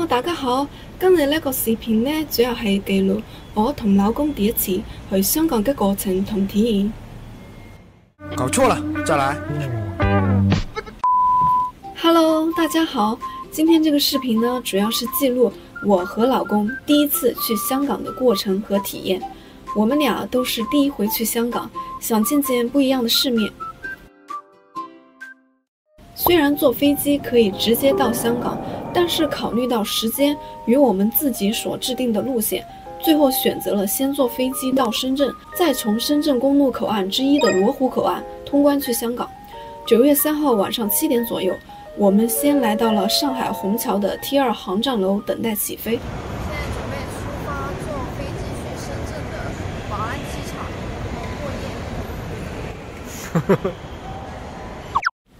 Hello， 大家好。今日呢個視頻呢，主要係記錄我同老公第一次去香港嘅過程同體驗。搞錯了，再來。Hello， 大家好。今天這個視頻呢，主要是記錄我和老公第一次去香港的過程和體驗。我們倆都是第一回去香港，想見見不一樣的世面。雖然坐飛機可以直接到香港，但是考慮到時間與我們自己所制定的路線，最後選擇了先坐飛機到深圳，再從深圳公路口岸之一的羅湖口岸通關去香港。9月3號晚上7點左右，我們先來到了上海虹橋的 T2 航站樓等待起飛。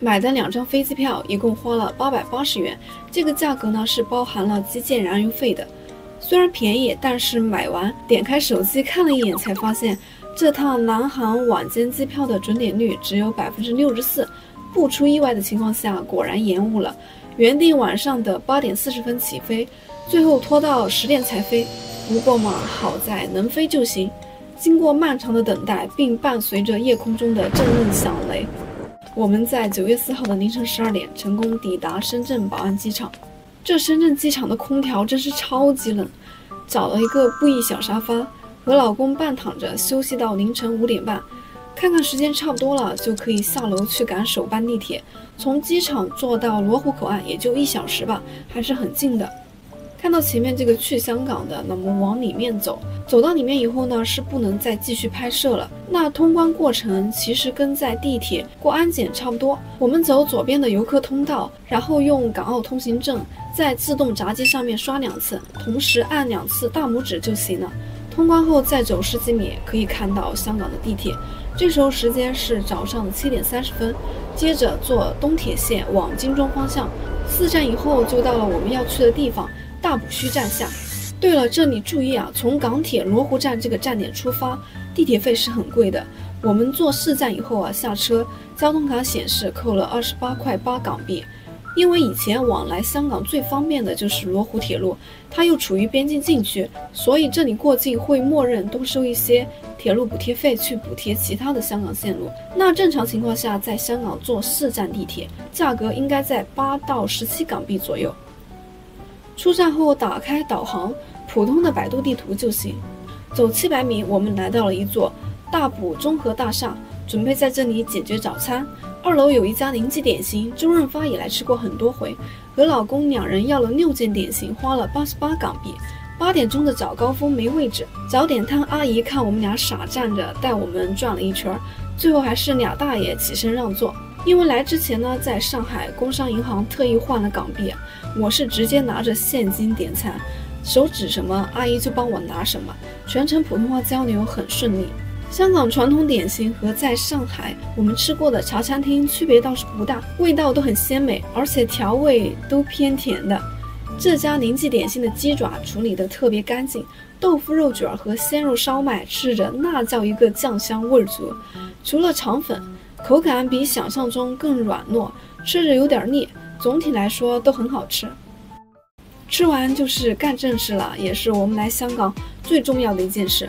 買的2張飛機票一共花了880元，這個價格呢是包含了機件燃油費的。雖然便宜，但是買完點開手機看了一眼，才發現這趟南航晚間機票的準點率只有64%，不出意外的情況下，果然延誤了。原定晚上的8點40分起飛，最後拖到10點才飛。不過嘛，好在能飛就行。經過漫長的等待，並伴隨着夜空中的陣陣響雷，我們在9月4號的凌晨12點成功抵達深圳寶安機場。這深圳機場的空調真是超級冷，找了一個布藝小沙發，和老公半躺着休息到凌晨5點半。看看時間差不多了，就可以下樓去趕首班地鐵。從機場坐到羅湖口岸也就1小時吧，還是很近的。看到前面這個去香港的，那麼往裡面走，走到裡面以後呢，是不能再繼續拍攝了。那通關過程其實跟在地鐵過安檢差不多。我們走左邊的遊客通道，然後用港澳通行證在自動閘機上面刷2次，同時按2次大拇指就行了。通關後再走10幾米，可以看到香港的地鐵。這時候時間是早上的7點30分，接着坐東鐵線往金鐘方向，4站以後就到了我們要去的地方。大埔墟站下。對了，這裡注意啊，從港鐵羅湖站這個站點出發，地鐵費是很貴的。我們坐4站以後啊，下車，交通卡顯示扣了28.8塊港幣。因為以前往來香港最方便的就是羅湖鐵路，它又處於邊境禁區，所以這裡過境會默認多收一些鐵路補貼費去補貼其他的香港線路。那正常情況下，在香港坐4站地鐵，價格應該在8到17港幣左右。出站後打開導航，普通的百度地圖就行。走700米，我們來到了一座大埔綜合大廈，準備在這裡解決早餐。2樓有一家寧記點心，周潤發也來吃過很多回。和老公2人要了6件點心，花了88港幣。8點鐘的早高峰沒位置，早點攤阿姨看我們倆傻站着，帶我們轉了一圈，最後還是倆大爺起身讓座。因為來之前呢，在上海工商銀行特意換了港幣，我是直接拿着現金點餐，手指什麼阿姨就幫我拿什麼，全程普通話交流很順利。香港傳統點心和在上海我們吃過的茶餐廳區別倒是不大，味道都很鮮美，而且調味都偏甜的。這家寧記點心的雞爪處理得特別乾淨，豆腐肉卷和鮮肉燒賣吃着那叫一個醬香味足。除了腸粉，口感比想象中更軟糯，吃着有點膩，總體來說都很好吃。吃完就是幹正事了，也是我們來香港最重要的一件事。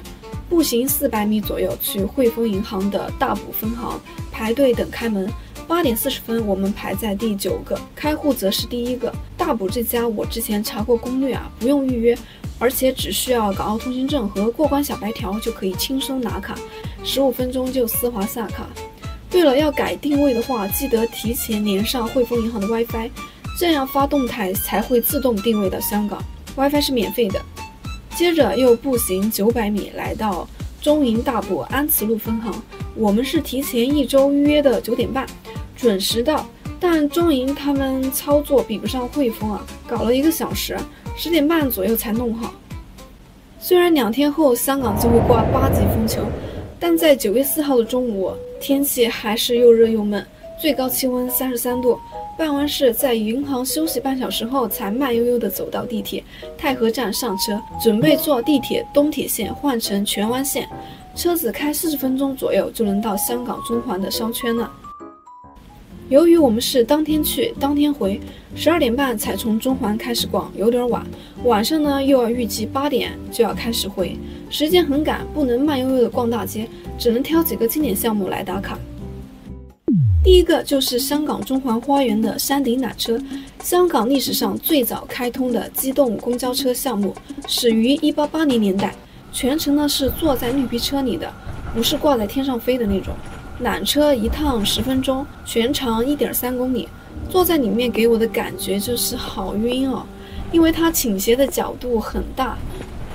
步行400米左右去匯豐銀行的大埔分行排隊等開門。8點40分我們排在第9個，開戶則是第1個。大埔這家我之前查過攻略啊，不用預約，而且只需要港澳通行證和過關小白條就可以輕鬆拿卡，15分鐘就絲滑下卡。對了，要改定位的話，記得提前連上匯豐銀行的 WiFi， 這樣發動態才會自動定位到香港。WiFi 是免費的。接着又步行900米來到中銀大埔安慈路分行，我們是提前1周預約的9點半，準時到。但中銀他們操作比不上匯豐啊，搞了1個小時，10點半左右才弄好。雖然2天後香港就會掛8級風球，但在9月4號的中午，天氣還是又熱又悶，最高氣溫33度。辦完事在銀行休息半小時後，才慢悠悠地走到地鐵太和站上車，準備坐地鐵東鐵線換乘荃灣線，車子開40分鐘左右就能到香港中環的商圈了。由于我们是当天去当天回，12点半才从中环开始逛，有点晚。晚上呢又要预计8点就要开始回，时间很赶，不能慢悠悠的逛大街，只能挑几个经典项目来打卡。第一个就是香港中环花园的山顶缆车，香港历史上最早开通的机动公交车项目，始于1880年代，全程呢是坐在绿皮车里的，不是挂在天上飞的那种。缆车一趟10分钟，全长1.3公里，坐在里面给我的感觉就是好晕哦，因为它倾斜的角度很大，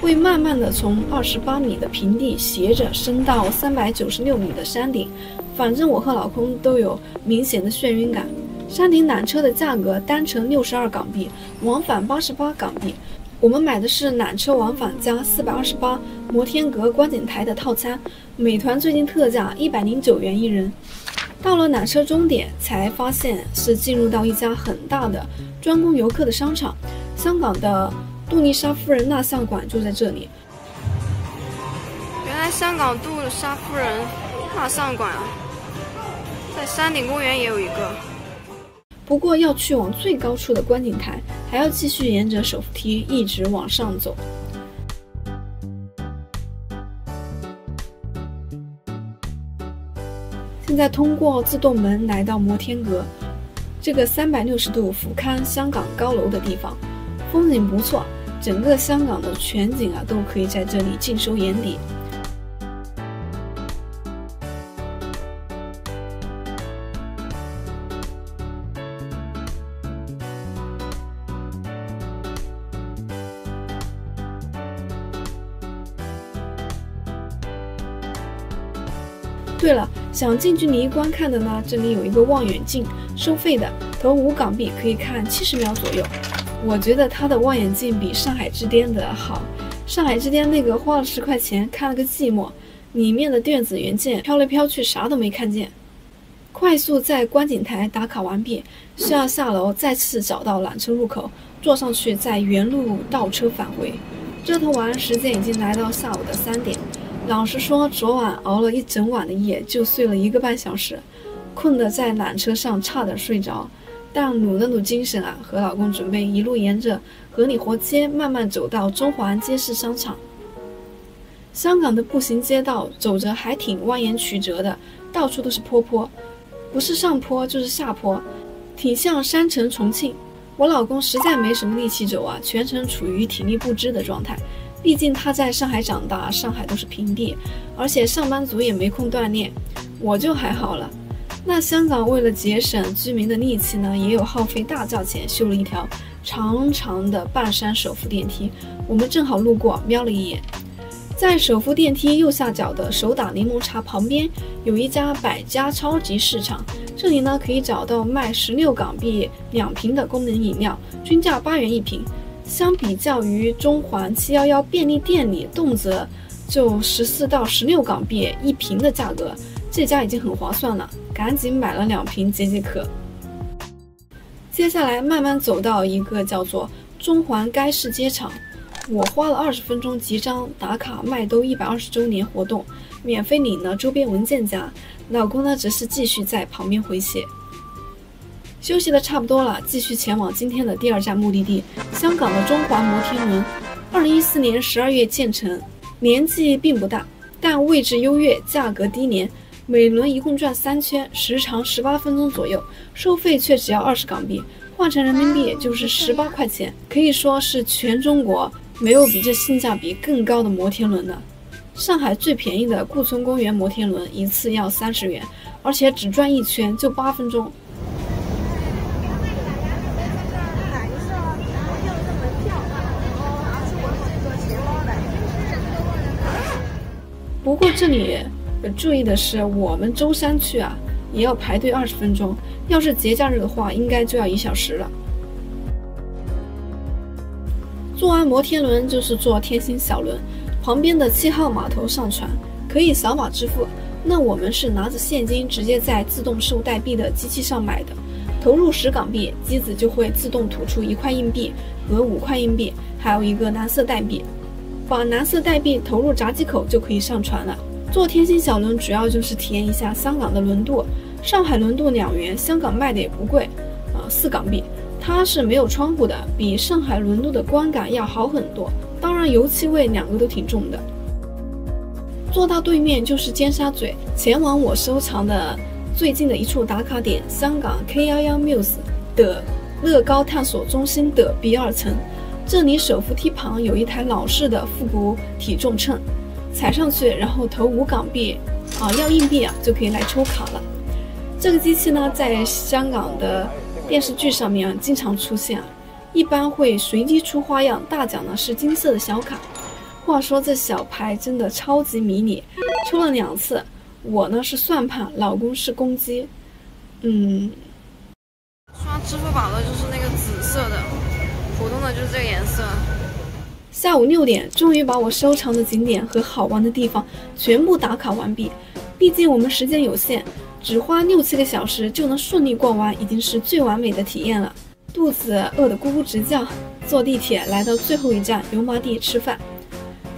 会慢慢的从28米的平地斜着升到396米的山顶，反正我和老公都有明显的眩晕感。山顶缆车的价格单程62港币，往返88港币。我们买的是缆车往返加428摩天阁观景台的套餐，美团最近特价109元一人。到了缆车终点，才发现是进入到一家很大的专供游客的商场，香港的杜丽莎夫人蜡像馆就在这里。原来香港杜丽莎夫人蜡像馆在山顶公园也有一个。不过要去往最高处的观景台，还要继续沿着手扶梯一直往上走。现在通过自动门来到摩天阁，这个360度俯瞰香港高楼的地方，风景不错，整个香港的全景都可以在这里尽收眼底。对了，想近距离观看的呢，这里有一个望远镜，收费的，投5港币可以看70秒左右。我觉得它的望远镜比上海之巅的好，上海之巅那个花了10块钱看了个寂寞，里面的电子元件飘来飘去，啥都没看见。快速在观景台打卡完毕，需要下楼再次找到缆车入口，坐上去再原路倒车返回。折腾完，时间已经来到下午的3点。老实说，昨晚熬了一整晚的夜，就睡了1个半小时，困得在缆车上差点睡着，但努了努精神和老公准备一路沿着荷里活街慢慢走到中环街市商场。香港的步行街道走着还挺蜿蜒曲折的，到处都是坡，不是上坡就是下坡，挺像山城重庆。我老公实在没什么力气走全程处于体力不支的状态。毕竟他在上海长大，上海都是平地，而且上班族也没空锻炼，我就还好了。那香港为了节省居民的力气呢，也有耗费大价钱修了一条长长的半山手扶电梯，我们正好路过，瞄了一眼。在手扶电梯右下角的手打柠檬茶旁边，有一家百家超级市场，这里呢可以找到卖16港币2瓶的功能饮料，均价8元1瓶。相比较于中环711便利店里动辄就14到16港币1瓶的价格，这家已经很划算了，赶紧买了2瓶解渴。接下来慢慢走到一个叫做中环街市街场，我花了20分钟集章打卡麦兜120周年活动，免费领了周边文件夹，老公呢只是继续在旁边回血。休息的差不多了，继续前往今天的第2站目的地——香港的中环摩天轮。2014年12月建成，年纪并不大，但位置优越，价格低廉。每轮一共转3圈，时长18分钟左右，收费却只要20港币，换成人民币也就是18块钱，可以说是全中国没有比这性价比更高的摩天轮了。上海最便宜的顾村公园摩天轮一次要30元，而且只转1圈就8分钟。不过这里注意的是，我们周3去也要排队20分钟，要是节假日的话，应该就要1小时了。坐完摩天轮就是坐天星小轮，旁边的7号码头上船，可以扫码支付。那我们是拿着现金直接在自动收代币的机器上买的，投入10港币，机子就会自动吐出1块硬币和5块硬币，还有一个蓝色代币。把蓝色代币投入闸机口就可以上船了。坐天星小轮主要就是体验一下香港的轮渡，上海轮渡2元，香港卖的也不贵，4港币。它是没有窗户的，比上海轮渡的观感要好很多。当然，油漆味2个都挺重的。坐到对面就是尖沙咀，前往我收藏的最近的一处打卡点——香港 K11 Muse 的乐高探索中心的 B2层。这里手扶梯旁有一台老式的复古体重秤，踩上去，然后投5港币，要硬币就可以来抽卡了。这个机器呢，在香港的电视剧上面经常出现，一般会随机出花样，大奖呢是金色的小卡。话说这小牌真的超级迷你，抽了2次，我呢是算盘，老公是公鸡。刷支付宝的就是那个紫色的，普通的就是这个颜色。下午6点，终于把我收藏的景点和好玩的地方全部打卡完毕。毕竟我们时间有限，只花6-7个小时就能顺利逛完，已经是最完美的体验了。肚子饿得咕咕直叫，坐地铁来到最后一站油麻地吃饭。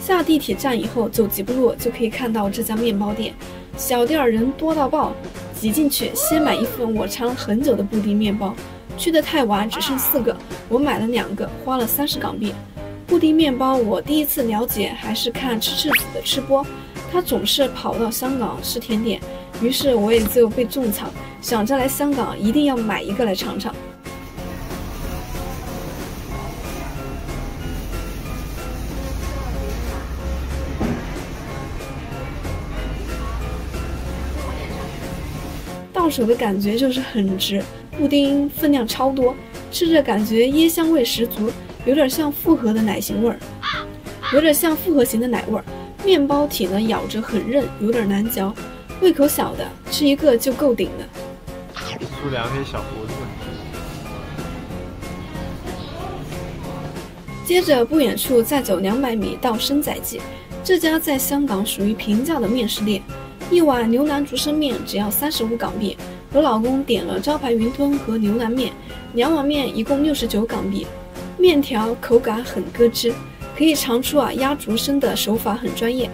下地铁站以后，走几步路就可以看到这家面包店，小店人多到爆，挤进去先买一份我馋了很久的布丁面包。去得太晚，只剩4个，我买了2个，花了30港币。布丁面包我第一次了解还是看吃子的吃播，他总是跑到香港吃甜点，于是我也就被种草，想着来香港一定要买一个来尝尝。到手的感觉就是很值，布丁分量超多，吃着感觉椰香味十足，有点像复合的奶型味儿，有点像复合型的奶味儿。面包体呢咬着很韧，有点难嚼，胃口小的吃一个就够顶的。梳2黑小胡子。接着不远处再走200米到生仔记，这家在香港属于平价的面食店。一碗牛腩竹升面只要35港币，我老公点了招牌云吞和牛腩面，2碗面一共69港币。面条口感很咯吱，可以尝出压竹升的手法很专业。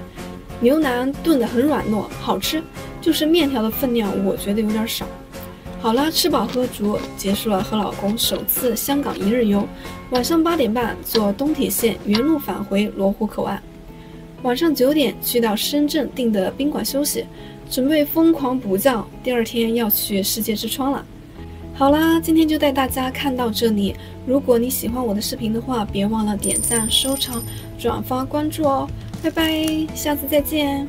牛腩炖得很软糯，好吃，就是面条的分量我觉得有点少。好了，吃饱喝足，结束了和老公首次香港1日游。晚上8点半坐东铁线原路返回罗湖口岸。晚上9点去到深圳订的宾馆休息，准备疯狂补觉，第2天要去世界之窗了。好啦，今天就带大家看到这里。如果你喜欢我的视频的话，别忘了点赞、收藏、转发、关注哦。拜拜，下次再见。